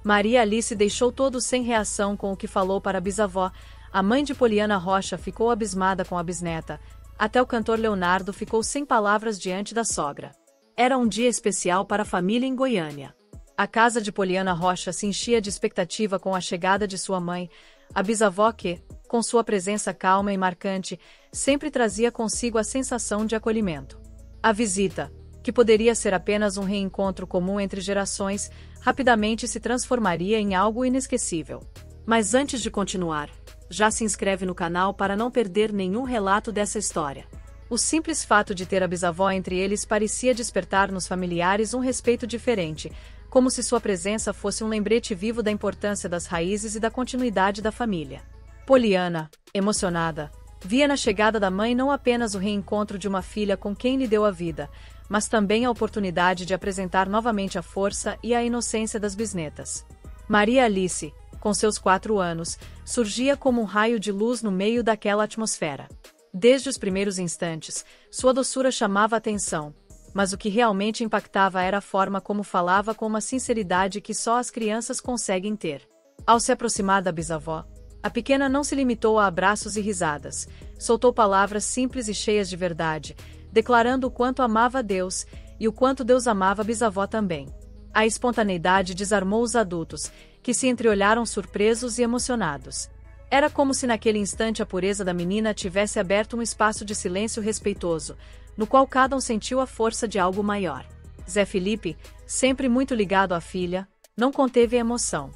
Maria Alice deixou todos sem reação com o que falou para a bisavó. A mãe de Poliana Rocha ficou abismada com a bisneta. Até o cantor Leonardo ficou sem palavras diante da sogra. Era um dia especial para a família em Goiânia. A casa de Poliana Rocha se enchia de expectativa com a chegada de sua mãe, a bisavó que, com sua presença calma e marcante, sempre trazia consigo a sensação de acolhimento. A visita, que poderia ser apenas um reencontro comum entre gerações, rapidamente se transformaria em algo inesquecível. Mas antes de continuar, já se inscreve no canal para não perder nenhum relato dessa história. O simples fato de ter a bisavó entre eles parecia despertar nos familiares um respeito diferente, como se sua presença fosse um lembrete vivo da importância das raízes e da continuidade da família. Poliana, emocionada, via na chegada da mãe não apenas o reencontro de uma filha com quem lhe deu a vida, mas também a oportunidade de apresentar novamente a força e a inocência das bisnetas. Maria Alice, com seus 4 anos, surgia como um raio de luz no meio daquela atmosfera. Desde os primeiros instantes, sua doçura chamava a atenção, mas o que realmente impactava era a forma como falava com uma sinceridade que só as crianças conseguem ter. Ao se aproximar da bisavó, a pequena não se limitou a abraços e risadas, soltou palavras simples e cheias de verdade, declarando o quanto amava a Deus, e o quanto Deus amava a bisavó também. A espontaneidade desarmou os adultos, que se entreolharam surpresos e emocionados. Era como se naquele instante a pureza da menina tivesse aberto um espaço de silêncio respeitoso, no qual cada um sentiu a força de algo maior. Zé Felipe, sempre muito ligado à filha, não conteve a emoção.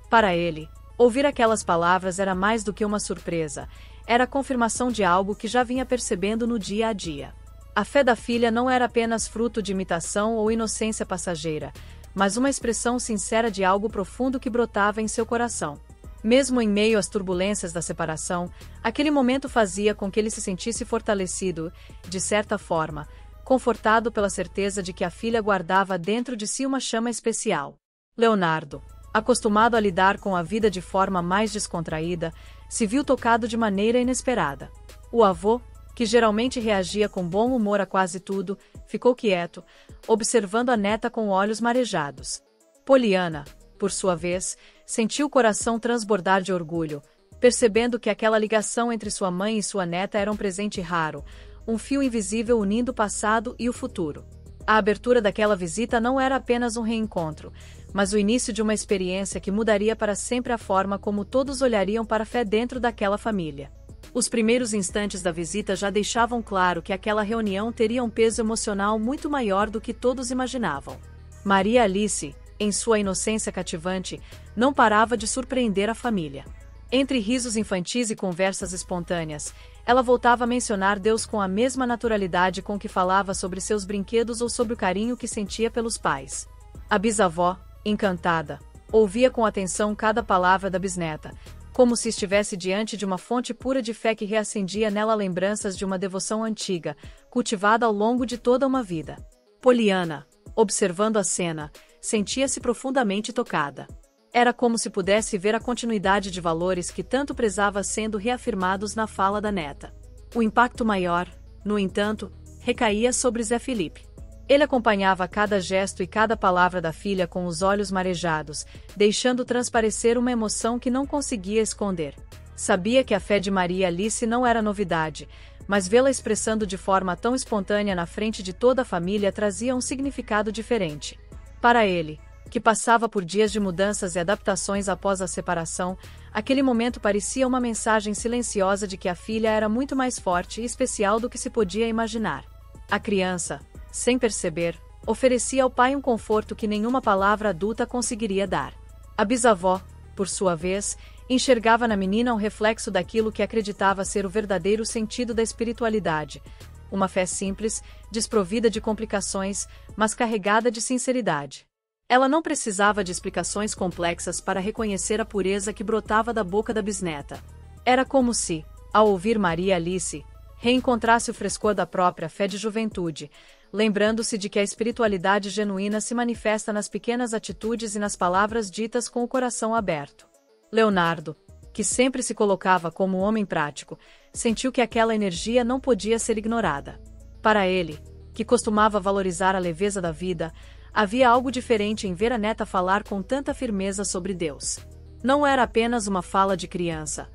Para ele, ouvir aquelas palavras era mais do que uma surpresa, era a confirmação de algo que já vinha percebendo no dia a dia. A fé da filha não era apenas fruto de imitação ou inocência passageira, mas uma expressão sincera de algo profundo que brotava em seu coração. Mesmo em meio às turbulências da separação, aquele momento fazia com que ele se sentisse fortalecido, de certa forma, confortado pela certeza de que a filha guardava dentro de si uma chama especial. Leonardo, acostumado a lidar com a vida de forma mais descontraída, se viu tocado de maneira inesperada. O avô, que geralmente reagia com bom humor a quase tudo, ficou quieto, observando a neta com olhos marejados. Poliana, por sua vez, sentiu o coração transbordar de orgulho, percebendo que aquela ligação entre sua mãe e sua neta era um presente raro, um fio invisível unindo o passado e o futuro. A abertura daquela visita não era apenas um reencontro, mas o início de uma experiência que mudaria para sempre a forma como todos olhariam para a fé dentro daquela família. Os primeiros instantes da visita já deixavam claro que aquela reunião teria um peso emocional muito maior do que todos imaginavam. Maria Alice, em sua inocência cativante, não parava de surpreender a família. Entre risos infantis e conversas espontâneas, ela voltava a mencionar Deus com a mesma naturalidade com que falava sobre seus brinquedos ou sobre o carinho que sentia pelos pais. A bisavó, encantada, ouvia com atenção cada palavra da bisneta, como se estivesse diante de uma fonte pura de fé que reacendia nela lembranças de uma devoção antiga, cultivada ao longo de toda uma vida. Poliana, observando a cena, sentia-se profundamente tocada. Era como se pudesse ver a continuidade de valores que tanto prezava sendo reafirmados na fala da neta. O impacto maior, no entanto, recaía sobre Zé Felipe. Ele acompanhava cada gesto e cada palavra da filha com os olhos marejados, deixando transparecer uma emoção que não conseguia esconder. Sabia que a fé de Maria Alice não era novidade, mas vê-la expressando de forma tão espontânea na frente de toda a família trazia um significado diferente. Para ele, que passava por dias de mudanças e adaptações após a separação, aquele momento parecia uma mensagem silenciosa de que a filha era muito mais forte e especial do que se podia imaginar. A criança, sem perceber, oferecia ao pai um conforto que nenhuma palavra adulta conseguiria dar. A bisavó, por sua vez, enxergava na menina um reflexo daquilo que acreditava ser o verdadeiro sentido da espiritualidade, uma fé simples, desprovida de complicações, mas carregada de sinceridade. Ela não precisava de explicações complexas para reconhecer a pureza que brotava da boca da bisneta. Era como se, ao ouvir Maria Alice, reencontrasse o frescor da própria fé de juventude, lembrando-se de que a espiritualidade genuína se manifesta nas pequenas atitudes e nas palavras ditas com o coração aberto. Leonardo, que sempre se colocava como um homem prático, sentiu que aquela energia não podia ser ignorada. Para ele, que costumava valorizar a leveza da vida, Havia algo diferente em ver a neta falar com tanta firmeza sobre Deus. Não era apenas uma fala de criança.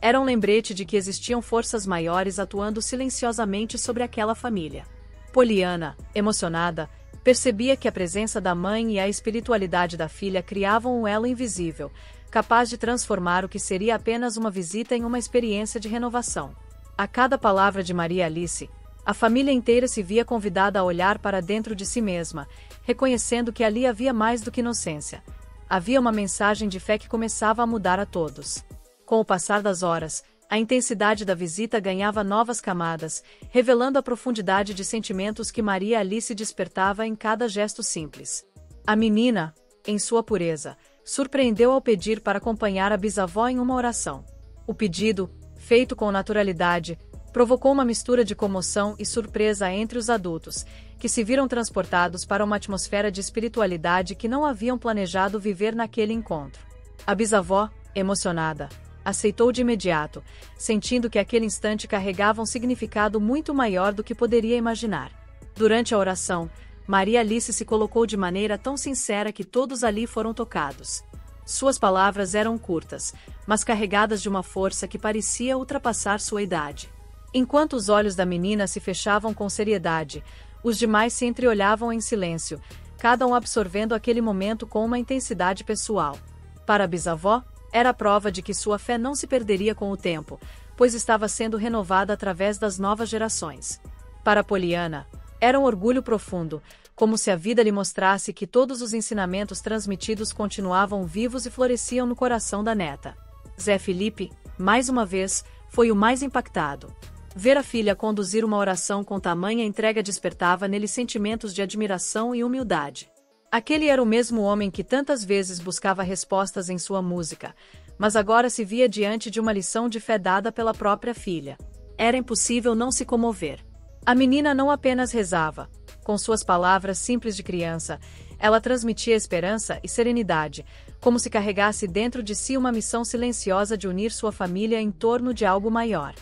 Era um lembrete de que existiam forças maiores atuando silenciosamente sobre aquela família. Poliana, emocionada, percebia que a presença da mãe e a espiritualidade da filha criavam um elo invisível, capaz de transformar o que seria apenas uma visita em uma experiência de renovação. A cada palavra de Maria Alice, a família inteira se via convidada a olhar para dentro de si mesma, reconhecendo que ali havia mais do que inocência. Havia uma mensagem de fé que começava a mudar a todos. Com o passar das horas, a intensidade da visita ganhava novas camadas, revelando a profundidade de sentimentos que Maria Alice despertava em cada gesto simples. A menina, em sua pureza, surpreendeu ao pedir para acompanhar a bisavó em uma oração. O pedido, feito com naturalidade, provocou uma mistura de comoção e surpresa entre os adultos, que se viram transportados para uma atmosfera de espiritualidade que não haviam planejado viver naquele encontro. A bisavó, emocionada, aceitou de imediato, sentindo que aquele instante carregava um significado muito maior do que poderia imaginar. Durante a oração, Maria Alice se colocou de maneira tão sincera que todos ali foram tocados. Suas palavras eram curtas, mas carregadas de uma força que parecia ultrapassar sua idade. Enquanto os olhos da menina se fechavam com seriedade, os demais se entreolhavam em silêncio, cada um absorvendo aquele momento com uma intensidade pessoal. Para a bisavó, era a prova de que sua fé não se perderia com o tempo, pois estava sendo renovada através das novas gerações. Para Poliana, era um orgulho profundo, como se a vida lhe mostrasse que todos os ensinamentos transmitidos continuavam vivos e floresciam no coração da neta. Zé Felipe, mais uma vez, foi o mais impactado. Ver a filha conduzir uma oração com tamanha entrega despertava nele sentimentos de admiração e humildade. Aquele era o mesmo homem que tantas vezes buscava respostas em sua música, mas agora se via diante de uma lição de fé dada pela própria filha. Era impossível não se comover. A menina não apenas rezava. Com suas palavras simples de criança, ela transmitia esperança e serenidade, como se carregasse dentro de si uma missão silenciosa de unir sua família em torno de algo maior.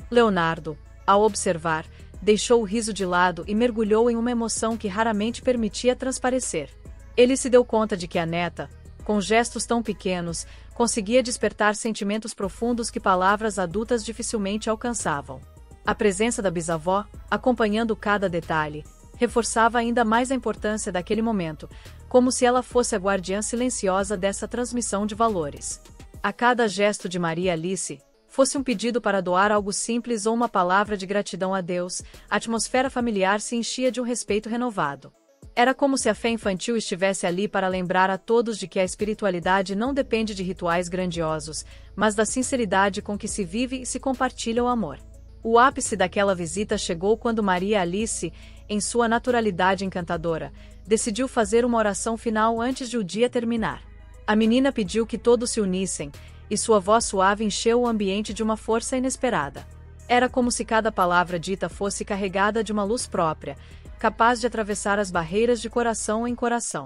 Leonardo, ao observar, deixou o riso de lado e mergulhou em uma emoção que raramente permitia transparecer. Ele se deu conta de que a neta, com gestos tão pequenos, conseguia despertar sentimentos profundos que palavras adultas dificilmente alcançavam. A presença da bisavó, acompanhando cada detalhe, reforçava ainda mais a importância daquele momento, como se ela fosse a guardiã silenciosa dessa transmissão de valores. A cada gesto de Maria Alice, fosse um pedido para doar algo simples ou uma palavra de gratidão a Deus, a atmosfera familiar se enchia de um respeito renovado. Era como se a fé infantil estivesse ali para lembrar a todos de que a espiritualidade não depende de rituais grandiosos, mas da sinceridade com que se vive e se compartilha o amor. O ápice daquela visita chegou quando Maria Alice, em sua naturalidade encantadora, decidiu fazer uma oração final antes de o dia terminar. A menina pediu que todos se unissem, e sua voz suave encheu o ambiente de uma força inesperada. Era como se cada palavra dita fosse carregada de uma luz própria, capaz de atravessar as barreiras de coração em coração.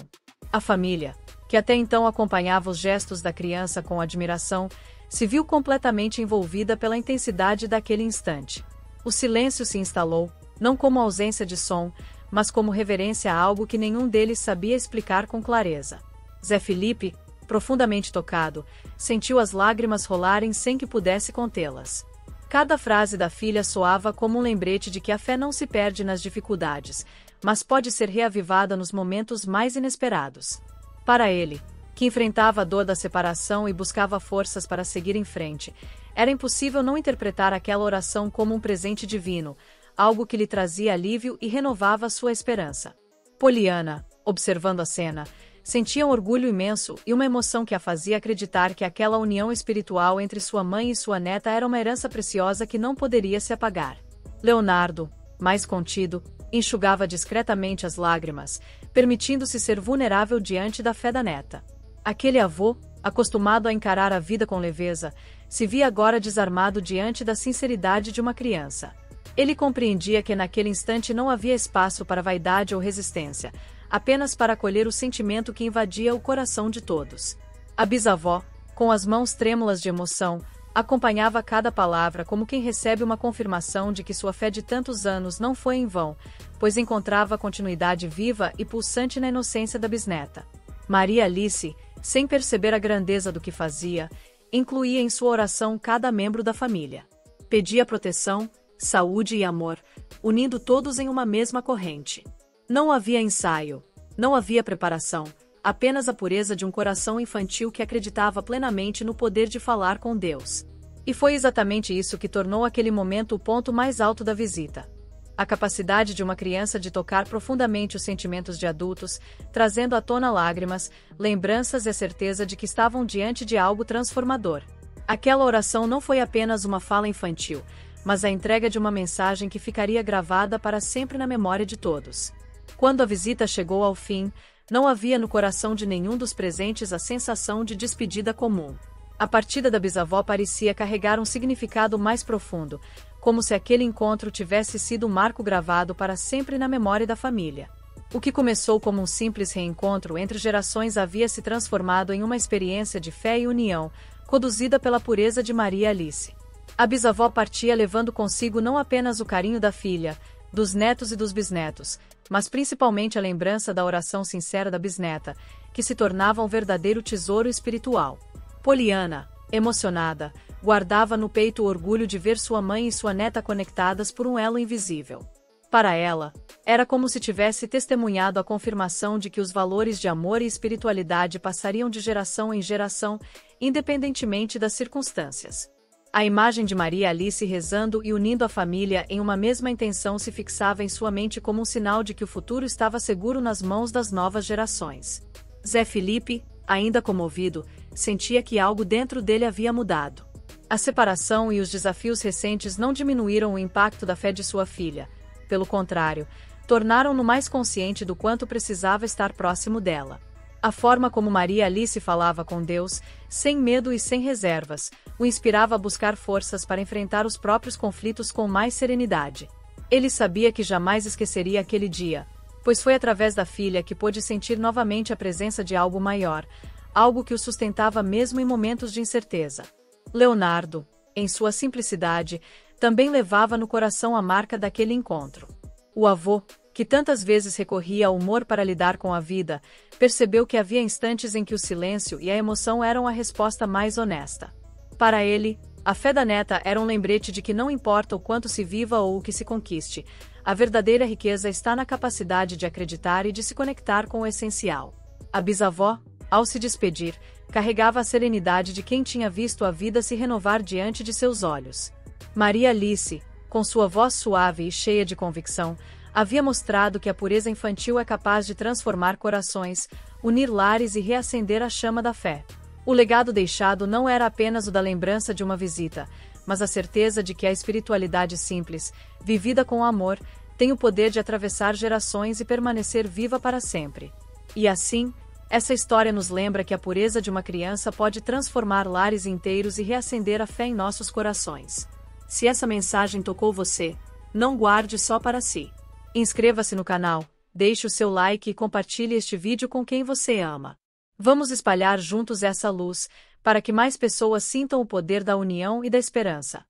A família, que até então acompanhava os gestos da criança com admiração, se viu completamente envolvida pela intensidade daquele instante. O silêncio se instalou, não como ausência de som, mas como reverência a algo que nenhum deles sabia explicar com clareza. Zé Felipe, profundamente tocado, sentiu as lágrimas rolarem sem que pudesse contê-las. Cada frase da filha soava como um lembrete de que a fé não se perde nas dificuldades, mas pode ser reavivada nos momentos mais inesperados. Para ele, que enfrentava a dor da separação e buscava forças para seguir em frente, era impossível não interpretar aquela oração como um presente divino, algo que lhe trazia alívio e renovava sua esperança. Poliana, observando a cena, sentia um orgulho imenso e uma emoção que a fazia acreditar que aquela união espiritual entre sua mãe e sua neta era uma herança preciosa que não poderia se apagar. Leonardo, mais contido, enxugava discretamente as lágrimas, permitindo-se ser vulnerável diante da fé da neta. Aquele avô, acostumado a encarar a vida com leveza, se via agora desarmado diante da sinceridade de uma criança. Ele compreendia que naquele instante não havia espaço para vaidade ou resistência, apenas para acolher o sentimento que invadia o coração de todos. A bisavó, com as mãos trêmulas de emoção, Acompanhava cada palavra como quem recebe uma confirmação de que sua fé de tantos anos não foi em vão, pois encontrava continuidade viva e pulsante na inocência da bisneta. Maria Alice, sem perceber a grandeza do que fazia, incluía em sua oração cada membro da família. Pedia proteção, saúde e amor, unindo todos em uma mesma corrente. Não havia ensaio, não havia preparação, apenas a pureza de um coração infantil que acreditava plenamente no poder de falar com Deus. E foi exatamente isso que tornou aquele momento o ponto mais alto da visita. A capacidade de uma criança de tocar profundamente os sentimentos de adultos, trazendo à tona lágrimas, lembranças e a certeza de que estavam diante de algo transformador. Aquela oração não foi apenas uma fala infantil, mas a entrega de uma mensagem que ficaria gravada para sempre na memória de todos. Quando a visita chegou ao fim, não havia no coração de nenhum dos presentes a sensação de despedida comum. A partida da bisavó parecia carregar um significado mais profundo, como se aquele encontro tivesse sido um marco gravado para sempre na memória da família. O que começou como um simples reencontro entre gerações havia se transformado em uma experiência de fé e união, conduzida pela pureza de Maria Alice. A bisavó partia levando consigo não apenas o carinho da filha, dos netos e dos bisnetos, mas principalmente a lembrança da oração sincera da bisneta, que se tornava um verdadeiro tesouro espiritual. Poliana, emocionada, guardava no peito o orgulho de ver sua mãe e sua neta conectadas por um elo invisível. Para ela, era como se tivesse testemunhado a confirmação de que os valores de amor e espiritualidade passariam de geração em geração, independentemente das circunstâncias. A imagem de Maria Alice rezando e unindo a família em uma mesma intenção se fixava em sua mente como um sinal de que o futuro estava seguro nas mãos das novas gerações. Zé Felipe, ainda comovido, sentia que algo dentro dele havia mudado. A separação e os desafios recentes não diminuíram o impacto da fé de sua filha. Pelo contrário, tornaram-no mais consciente do quanto precisava estar próximo dela. A forma como Maria Alice falava com Deus, sem medo e sem reservas, o inspirava a buscar forças para enfrentar os próprios conflitos com mais serenidade. Ele sabia que jamais esqueceria aquele dia, pois foi através da filha que pôde sentir novamente a presença de algo maior, algo que o sustentava mesmo em momentos de incerteza. Leonardo, em sua simplicidade, também levava no coração a marca daquele encontro. O avô, que tantas vezes recorria ao humor para lidar com a vida, percebeu que havia instantes em que o silêncio e a emoção eram a resposta mais honesta. Para ele, a fé da neta era um lembrete de que não importa o quanto se viva ou o que se conquiste, a verdadeira riqueza está na capacidade de acreditar e de se conectar com o essencial. A bisavó, ao se despedir, carregava a serenidade de quem tinha visto a vida se renovar diante de seus olhos. Maria Alice, com sua voz suave e cheia de convicção, havia mostrado que a pureza infantil é capaz de transformar corações, unir lares e reacender a chama da fé. O legado deixado não era apenas o da lembrança de uma visita, mas a certeza de que a espiritualidade simples, vivida com amor, tem o poder de atravessar gerações e permanecer viva para sempre. E assim, essa história nos lembra que a pureza de uma criança pode transformar lares inteiros e reacender a fé em nossos corações. Se essa mensagem tocou você, não guarde só para si. Inscreva-se no canal, deixe o seu like e compartilhe este vídeo com quem você ama. Vamos espalhar juntos essa luz, para que mais pessoas sintam o poder da união e da esperança.